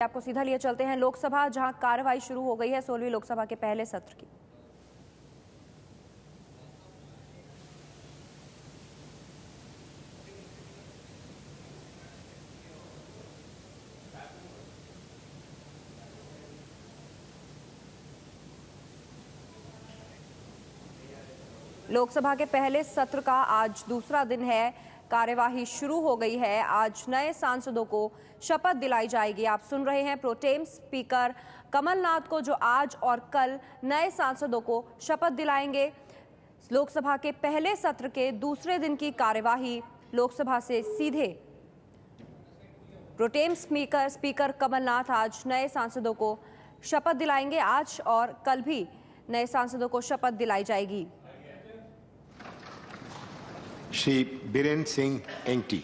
आपको सीधा लिए चलते हैं लोकसभा, जहां कार्यवाही शुरू हो गई है 16वीं लोकसभा के पहले सत्र की। लोकसभा के पहले सत्र का आज दूसरा दिन है। कार्यवाही शुरू हो गई है। आज नए सांसदों को शपथ दिलाई जाएगी। आप सुन रहे हैं प्रोटेम स्पीकर कमलनाथ को, जो आज और कल नए सांसदों को शपथ दिलाएंगे। लोकसभा के पहले सत्र के दूसरे दिन की कार्यवाही लोकसभा से सीधे प्रोटेम स्पीकर कमलनाथ आज नए सांसदों को शपथ दिलाएंगे। आज और कल भी नए सांसदों को शपथ दिलाई जाएगी। Shri Biren Singh Engti.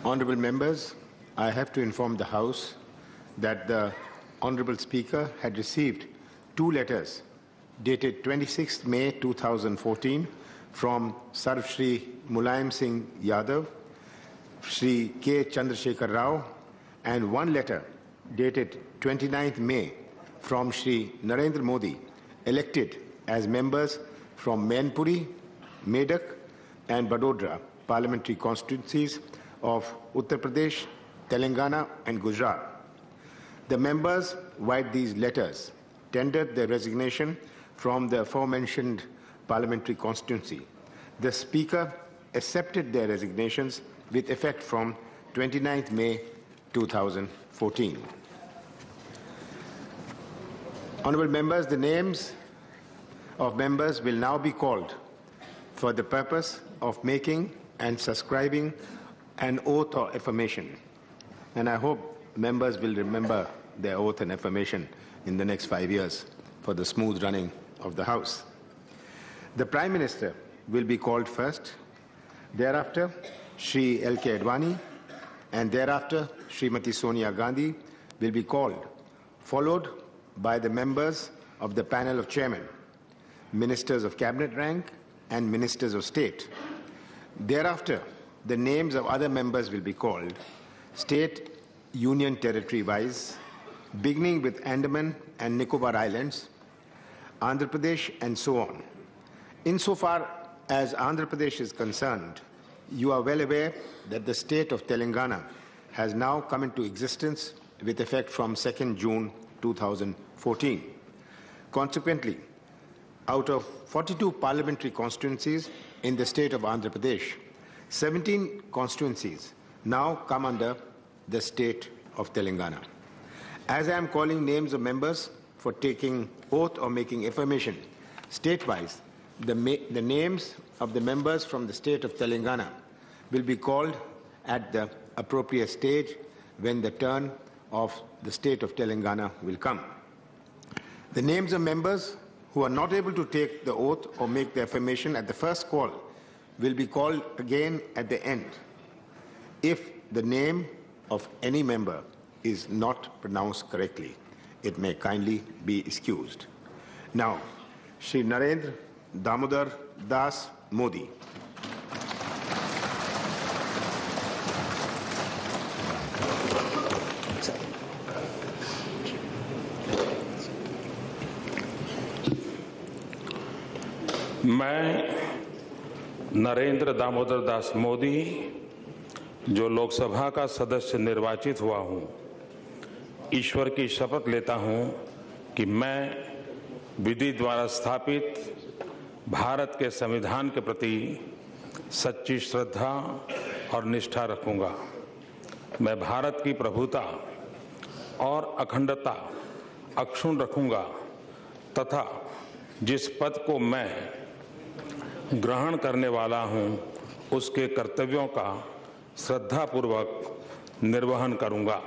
Honorable members, I have to inform the House that the Honorable Speaker had received two letters dated 26th May 2014 from Sarv Shri Mulayam Singh Yadav, Shri K. Chandrasekhar Rao, and one letter dated 29th May from Shri Narendra Modi, elected as members from Mainpuri, Medak and Vadodara parliamentary constituencies of Uttar Pradesh, Telangana and Gujarat. The members, via these letters, tendered their resignation from the aforementioned parliamentary constituency. The Speaker accepted their resignations with effect from 29th May 2014. Honourable members, the names of members will now be called for the purpose of making and subscribing an oath or affirmation. And I hope members will remember their oath and affirmation in the next 5 years for the smooth running of the House. The Prime Minister will be called first, thereafter Shri L.K. Advani, and thereafter Srimati Sonia Gandhi will be called, followed by the members of the panel of chairmen, ministers of cabinet rank and ministers of state. Thereafter, the names of other members will be called, state, union territory wise, beginning with Andaman and Nicobar Islands, Andhra Pradesh and so on. Insofar as Andhra Pradesh is concerned, you are well aware that the state of Telangana has now come into existence with effect from 2nd June 2014. Consequently, out of 42 parliamentary constituencies in the state of Andhra Pradesh, 17 constituencies now come under the state of Telangana. As I am calling names of members for taking oath or making affirmation state-wise, the names of the members from the state of Telangana will be called at the appropriate stage when the turn of the state of Telangana will come. The names of members who are not able to take the oath or make the affirmation at the first call will be called again at the end, if the name of any member is not pronounced correctly. It may kindly be excused. Now, Shri Narendra Damodar Das Modi. मैं नरेंद्र दामोदर दास मोदी, जो लोकसभा का सदस्य निर्वाचित हुआ हूं, ईश्वर की शपथ लेता हूं कि मैं विधि द्वारा स्थापित भारत के संविधान के प्रति सच्ची श्रद्धा और निष्ठा रखूंगा। मैं भारत की प्रभुता और अखंडता अक्षुण्ण रखूंगा तथा जिस पद को मैं ग्रहण करने वाला हूं, उसके कर्तव्यों का श्रद्धापूर्वक निर्वहन करूंगा।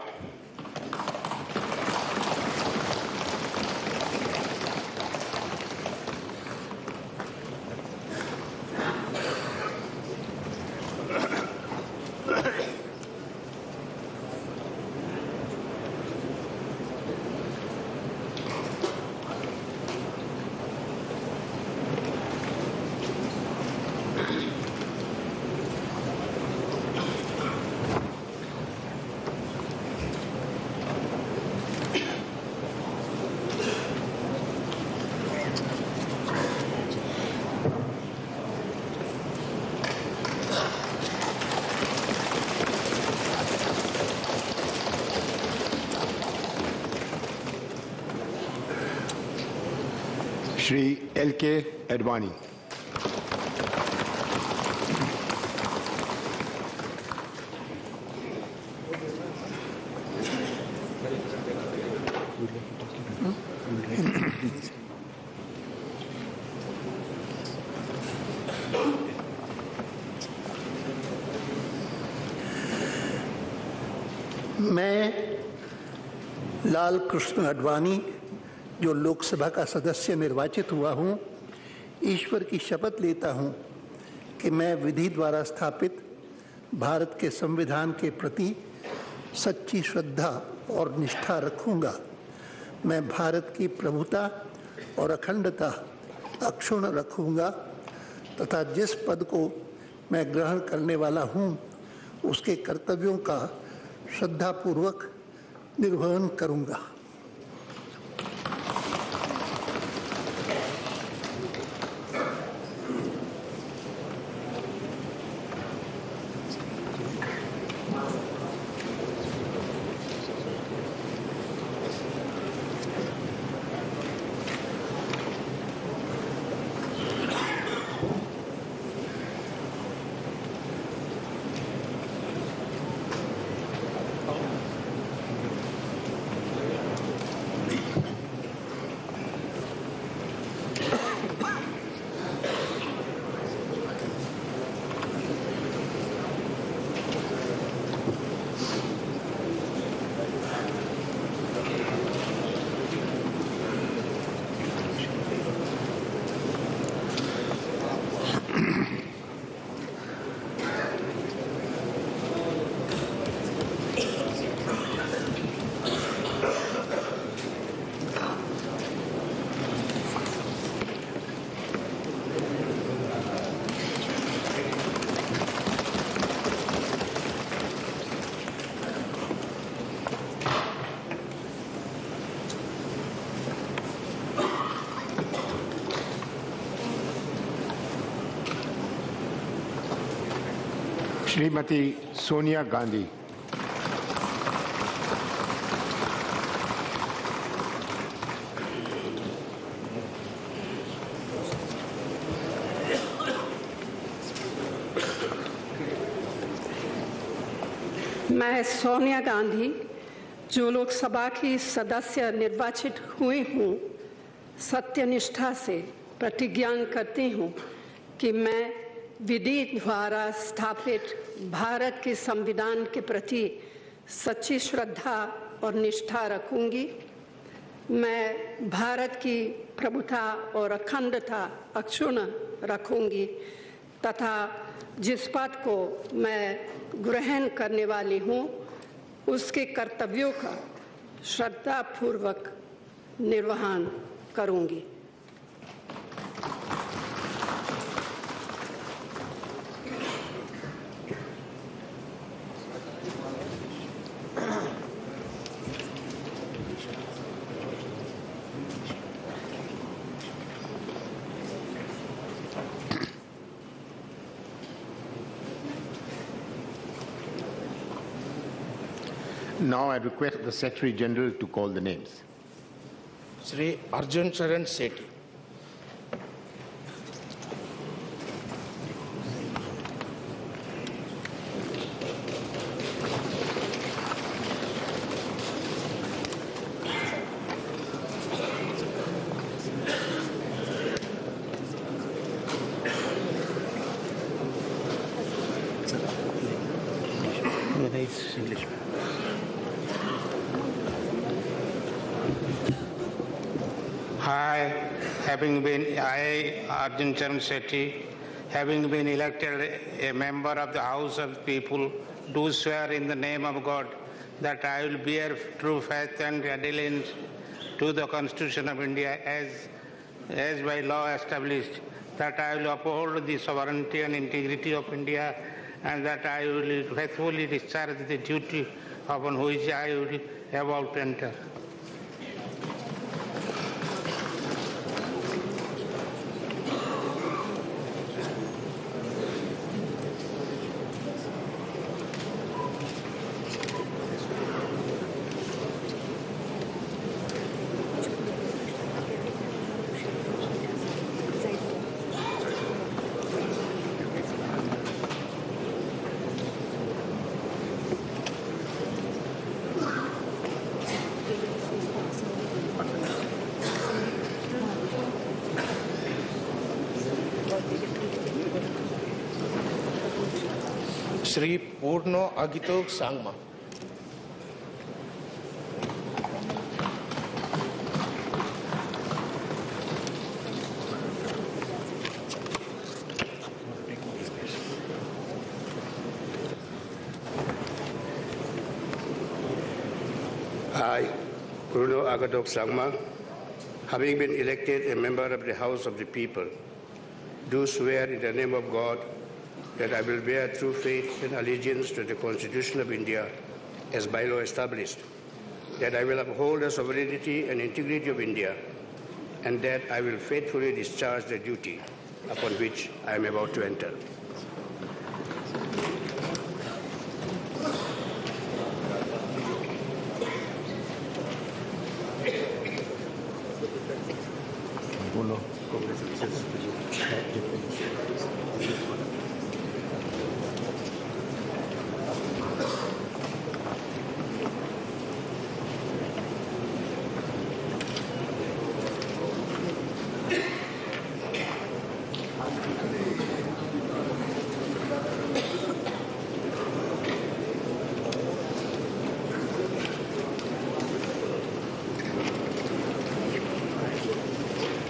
Shri L.K. Advani. मैं लाल कृष्ण आडवाणी जो लोकसभा का सदस्य निर्वाचित हुआ हूं, ईश्वर की शपथ लेता हूं कि मैं विधि द्वारा स्थापित भारत के संविधान के प्रति सच्ची श्रद्धा और निष्ठा रखूंगा। मैं भारत की प्रभुता और अखंडता अक्षुण्ण रखूंगा तथा जिस पद को मैं ग्रहण करने वाला हूं, उसके कर्तव्यों का श्रद्धापूर्वक निर्वहन करूंगा। Srimati Sonia Gandhi. मैं सोनिया गांधी जो लोकसभा की सदस्य निर्वाचित हुई हूँ, सत्यनिष्ठा से प्रतिज्ञा करती हूँ कि मैं विधि द्वारा स्थापित भारत के संविधान के प्रति सच्ची श्रद्धा और निष्ठा रखूंगी। मैं भारत की प्रभुता और अखंडता अक्षुण्ण रखूंगी तथा जिस पद को मैं ग्रहण करने वाली हूँ, उसके कर्तव्यों का श्रद्धापूर्वक निर्वहन करूंगी। Now I request the Secretary General to call the names. Shri Arjun Charan Sethi. I, Arjun Charan Sethi, having been elected a member of the House of the People, do swear in the name of God that I will bear true faith and allegiance to the Constitution of India as by law established, that I will uphold the sovereignty and integrity of India, and that I will faithfully discharge the duty upon which I will about to enter. Shri Purno Agitok Sangma. I, Bruno Agadok Sangma, having been elected a member of the House of the People, do swear in the name of God that I will bear true faith and allegiance to the Constitution of India as by law established, that I will uphold the sovereignty and integrity of India, and that I will faithfully discharge the duty upon which I am about to enter.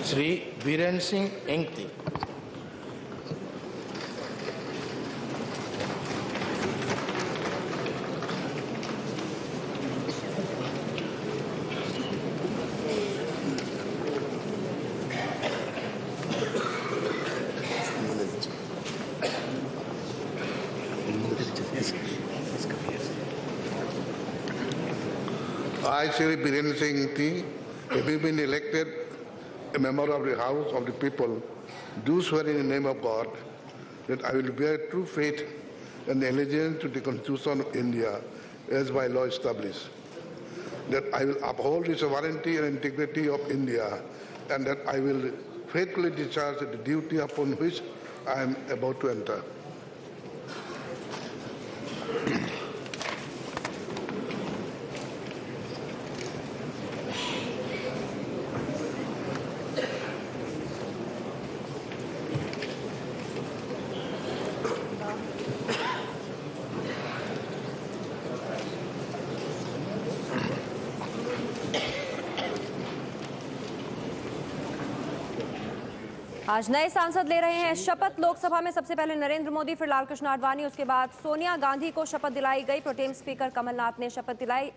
Shri Viren Singh Engti. I, Shri Biren Singh Engti, having been elected a member of the House of the People, do swear in the name of God that I will bear true faith and allegiance to the Constitution of India as by law established, that I will uphold the sovereignty and integrity of India, and that I will faithfully discharge the duty upon which I am about to enter. आज नए सांसद ले रहे हैं शपथ। लोकसभा में सबसे पहले नरेंद्र मोदी, फिर लाल कृष्ण आडवाणी, उसके बाद सोनिया गांधी को शपथ दिलाई गई। प्रोटेम स्पीकर कमलनाथ ने शपथ दिलाई।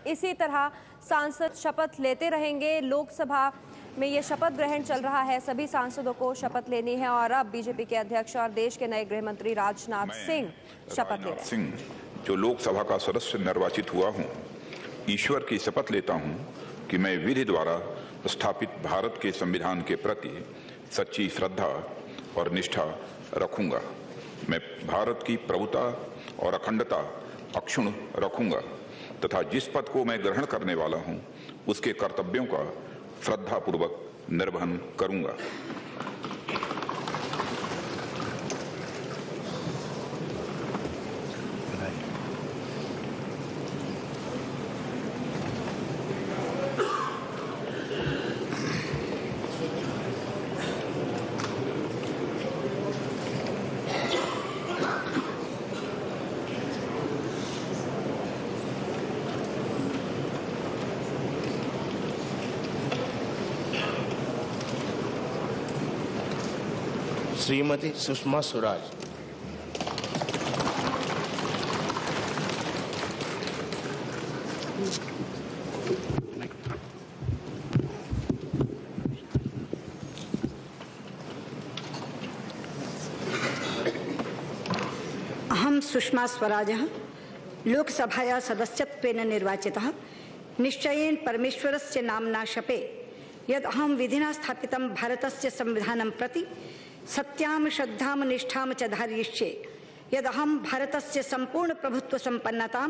इसी तरह सांसद शपथ लेते रहेंगे। लोकसभा में ये शपथ ग्रहण चल रहा है। सभी सांसदों को शपथ लेनी है और अब बीजेपी के अध्यक्ष और देश के नए गृह मंत्री राजनाथ सिंह शपथ ले रहे हैं। जो लोकसभा का सदस्य निर्वाचित हुआ हूं, ईश्वर की शपथ लेता हूं कि मैं विधि द्वारा स्थापित भारत के संविधान के प्रति सच्ची श्रद्धा और निष्ठा रखूंगा। मैं भारत की प्रभुता और अखंडता अक्षुण्ण रखूंगा तथा जिस पद को मैं ग्रहण करने वाला हूं उसके कर्तव्यों का श्रद्धापूर्वक निर्वहन करूंगा। श्रीमती सुषमा स्वराज। अहं सुषमा स्वराजः लोकसभाया सदस्यत्वेन निर्वाचितः। निश्चयेन परमेश्वरस्य नाम्ना शपे यद् अहं विधिना स्थापितं भारतस्य संविधानं प्रति सत्यां श्रद्धां निष्ठां च धारयिष्ये। यदहं भारतस्य संपूर्ण प्रभुत्व संपन्नतां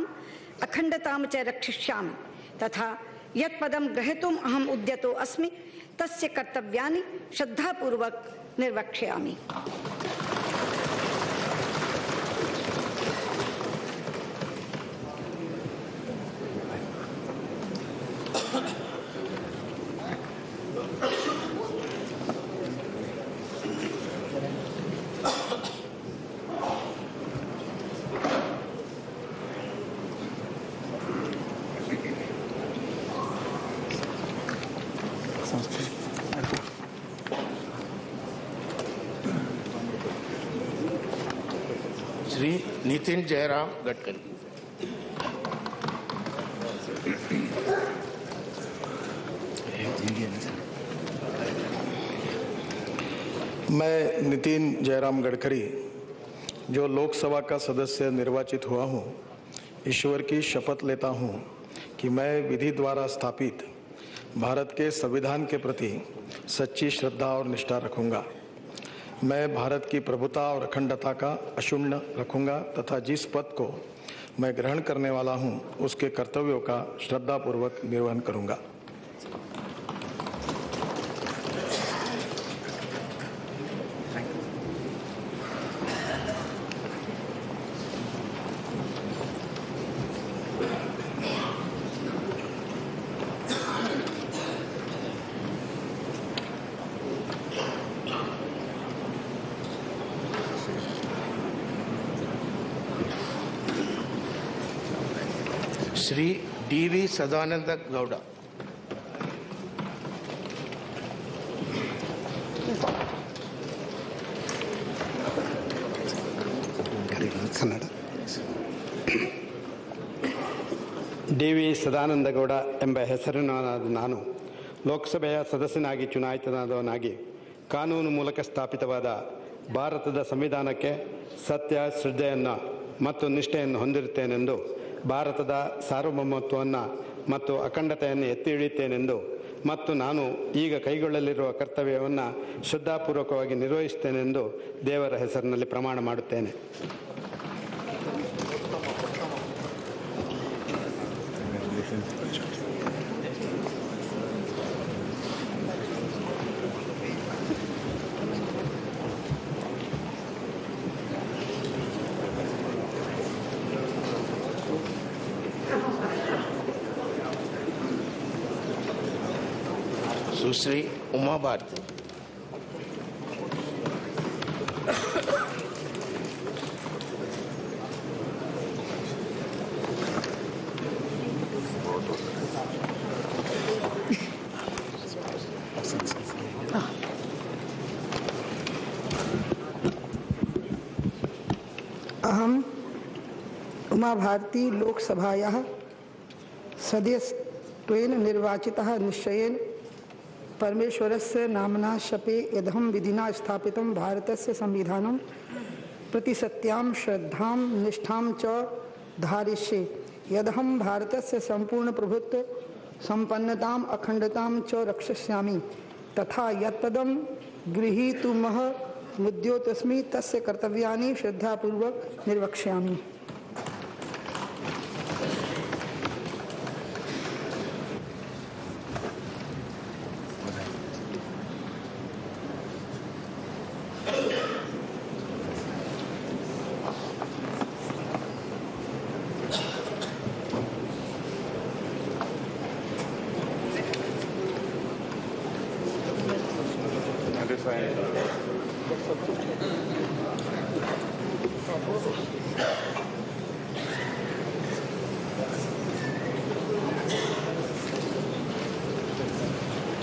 अखंडतां च रक्षिष्यामि तथा यत् पदं ग्रहीतुम् अहम् उद्यतो अस्मि तस्य कर्तव्यानि श्रद्धापूर्वक निर्वक्ष्यामि। श्री नितिन जयराम गडकरी। मैं नितिन जयराम गडकरी जो लोकसभा का सदस्य निर्वाचित हुआ हूँ, ईश्वर की शपथ लेता हूँ कि मैं विधि द्वारा स्थापित भारत के संविधान के प्रति सच्ची श्रद्धा और निष्ठा रखूंगा। मैं भारत की प्रभुता और अखंडता का अक्षुण्ण रखूंगा तथा जिस पद को मैं ग्रहण करने वाला हूँ उसके कर्तव्यों का श्रद्धापूर्वक निर्वहन करूंगा। श्री डी.वी. सदानंद गौड़ा। ಡಿ.ವಿ. ಸದಾನಂದಗೌಡ ಎಂಬ ಹೆಸರಿನವನಾದ ನಾನು ಲೋಕಸಭೆಯ ಸದಸ್ಯನಾಗಿ ಚುನಾಯಿತನಾದವನಾಗಿ ಕಾನೂನು ಮೂಲಕ ಸ್ಥಾಪಿತವಾದ ಭಾರತದ ಸಂವಿಧಾನಕ್ಕೆ ಸತ್ಯ, ಶ್ರದ್ಧೆಯನ್ನು ಮತ್ತು ನಿಷ್ಠೆಯನ್ನು ಹೊಂದಿರುತ್ತೇನೆಂದು, ಭಾರತದ ಸಾರ್ವಭೌಮತ್ವವನ್ನು ಮತ್ತು ಅಖಂಡತೆಯನ್ನು ಎತ್ತಿ ಹಿಡಿಯುತ್ತೇನೆಂದು ಮತ್ತು ನಾನು ಈಗ ಕೈಗೊಳ್ಳಲಿರುವ ಕರ್ತವ್ಯವನ್ನು ಶ್ರದ್ಧಾಪೂರ್ವಕವಾಗಿ ನಿರ್ವಹಿಸುತ್ತೇನೆಂದು ದೇವರ ಹೆಸರಿನಲ್ಲಿ ಪ್ರಮಾಣ ಮಾಡುತ್ತೇನೆ. सुश्री उमा भारती। अहम उमा भारती लोकसभायाः सदस्यत्वेन निर्वाचितः निश्चयेन परमेश्वरस्य नाम्ना शपे यदहं विधिना स्थापितं भारतस्य संविधानं प्रति सत्यां श्रद्धां निष्ठां च धारयिष्ये। यदहं भारतस्य संपूर्ण प्रभुत्व संपन्नतां अखंडतां च रक्षयिष्यामि तथा यत्पदं गृहीतुमह मुद्योतस्मि तस्य कर्तव्यानि श्रद्धापूर्वक निर्वक्ष्यामि।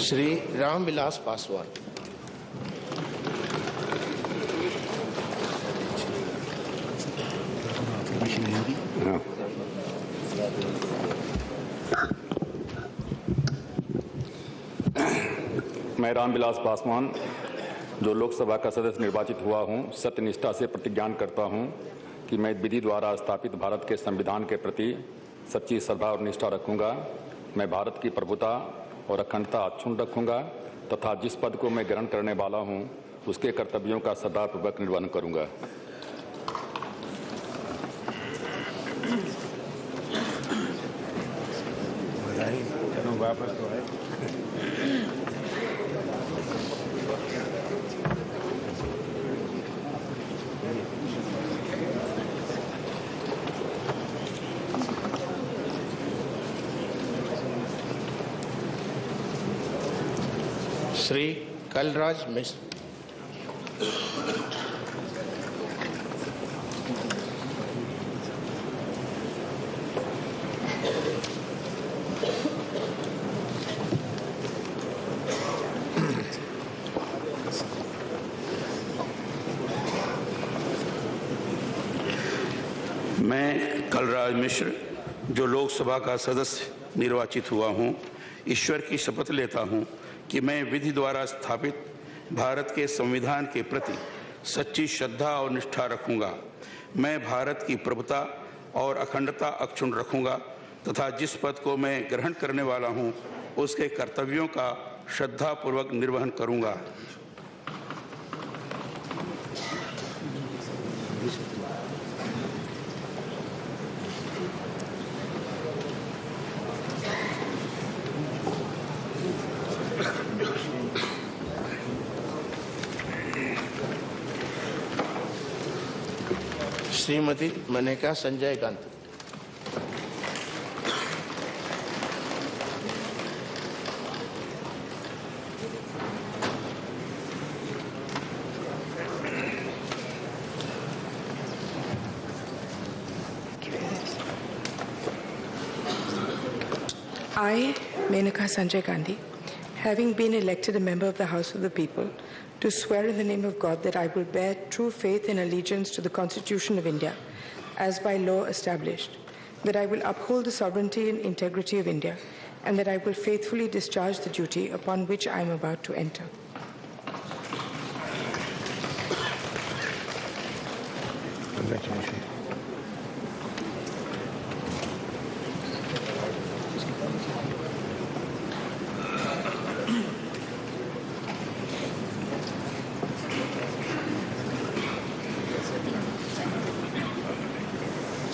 श्री रामविलास पासवान। मैं रामविलास पासवान जो लोकसभा का सदस्य निर्वाचित हुआ हूं, सत्यनिष्ठा से प्रतिज्ञान करता हूं कि मैं विधि द्वारा स्थापित भारत के संविधान के प्रति सच्ची श्रद्धा और निष्ठा रखूंगा। मैं भारत की प्रभुता और अखंडता अक्षुण्ण रखूंगा तथा जिस पद को मैं ग्रहण करने वाला हूं उसके कर्तव्यों का श्रद्धापूर्वक निर्वहन करूंगा। वापस तो आए। श्री कलराज मिश्र। मैं कलराज मिश्र, जो लोकसभा का सदस्य निर्वाचित हुआ हूँ, ईश्वर की शपथ लेता हूँ कि मैं विधि द्वारा स्थापित भारत के संविधान के प्रति सच्ची श्रद्धा और निष्ठा रखूँगा। मैं भारत की प्रभुता और अखंडता अक्षुण्ण रखूँगा तथा जिस पद को मैं ग्रहण करने वाला हूँ उसके कर्तव्यों का श्रद्धापूर्वक निर्वहन करूँगा। Shrimati Maneka Sanjay Gandhi. I, Menaka Sanjay Gandhi, having been elected a member of the House of the People, do swear in the name of God that I will bear true faith and allegiance to the Constitution of India, as by law established, that I will uphold the sovereignty and integrity of India, and that I will faithfully discharge the duty upon which I am about to enter. Congratulations.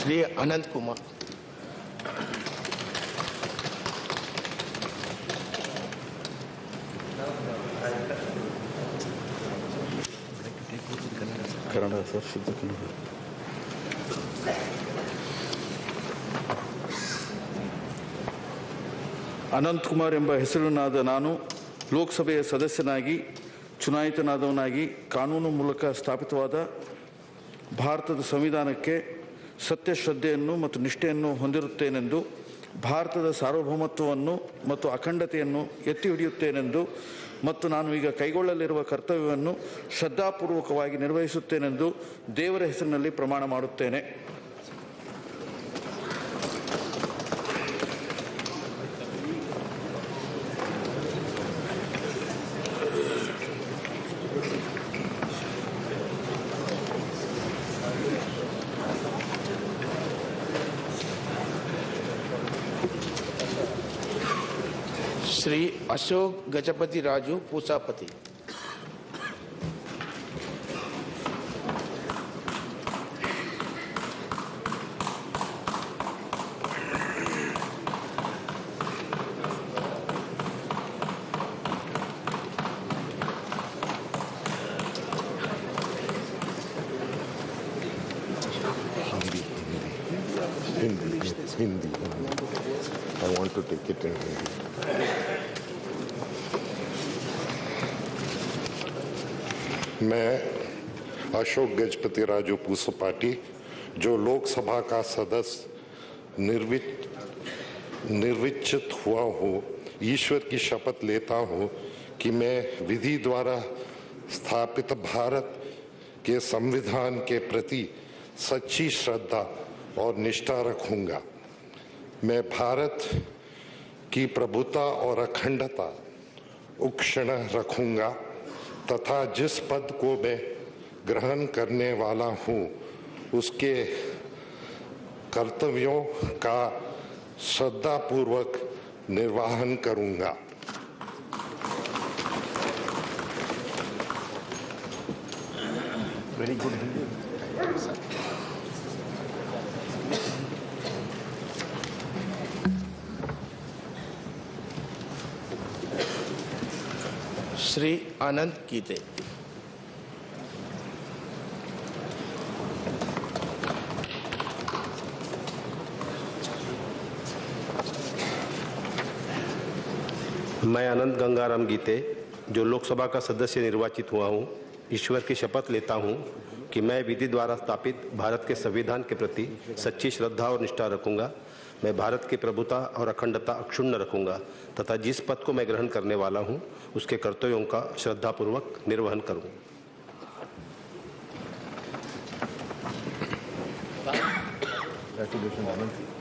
Shri Anant Kumar. Kannada sir, ಶುದ್ಧ ಕನ್ನಡ. ಅನಂತಕುಮಾರ್ ಎಂಬ ಹೆಸರಿನಾದ ನಾನು ಲೋಕಸಭೆಯ ಸದಸ್ಯನಾಗಿ ಚುನಾಯಿತನಾದವನಾಗಿ ಕಾನೂನು ಮೂಲಕ ಸ್ಥಾಪಿತವಾದ ಭಾರತದ ಸಂವಿಧಾನಕ್ಕೆ ಸತ್ಯ ಶ್ರದ್ಧೆಯನ್ನು ಮತ್ತು ನಿಷ್ಠೆಯನ್ನು ಹೊಂದಿರುತ್ತೇನೆಂದು, ಭಾರತದ ಸಾರ್ವಭೌಮತ್ವವನ್ನು ಮತ್ತು ಅಖಂಡತೆಯನ್ನು ಎತ್ತಿ ಹಿಡಿಯುತ್ತೇನೆಂದು ಮತ್ತು ನಾನು ಈಗ ಕೈಗೊಳ್ಳಲಿರುವ ಕರ್ತವ್ಯವನ್ನು ಶ್ರದ್ಧಾಪೂರ್ವಕವಾಗಿ ನಿರ್ವಹಿಸುತ್ತೇನೆಂದು ದೇವರ ಹೆಸರಿನಲ್ಲಿ ಪ್ರಮಾಣ ಮಾಡುತ್ತೇನೆ. Shri Ashok Gajapati Raju पूसापति। Hindi. I want to take it in Hindi. मैं अशोक गजपति राजू पूसापति, जो लोकसभा का सदस्य निर्वाचित हुआ हूँ, ईश्वर की शपथ लेता हूँ कि मैं विधि द्वारा स्थापित भारत के संविधान के प्रति सच्ची श्रद्धा और निष्ठा रखूंगा। मैं भारत की प्रभुता और अखंडता अक्षुण्ण रखूंगा तथा जिस पद को मैं ग्रहण करने वाला हूँ उसके कर्तव्यों का श्रद्धापूर्वक निर्वहन करूंगा। Very good. श्री आनंद कीते। मैं अनंत गंगाराम गीते, जो लोकसभा का सदस्य निर्वाचित हुआ हूँ, ईश्वर की शपथ लेता हूँ कि मैं विधि द्वारा स्थापित भारत के संविधान के प्रति सच्ची श्रद्धा और निष्ठा रखूंगा। मैं भारत की प्रभुता और अखंडता अक्षुण्ण रखूंगा तथा जिस पद को मैं ग्रहण करने वाला हूं उसके कर्तव्यों का श्रद्धापूर्वक निर्वहन करूंगा। Congratulations, Anand.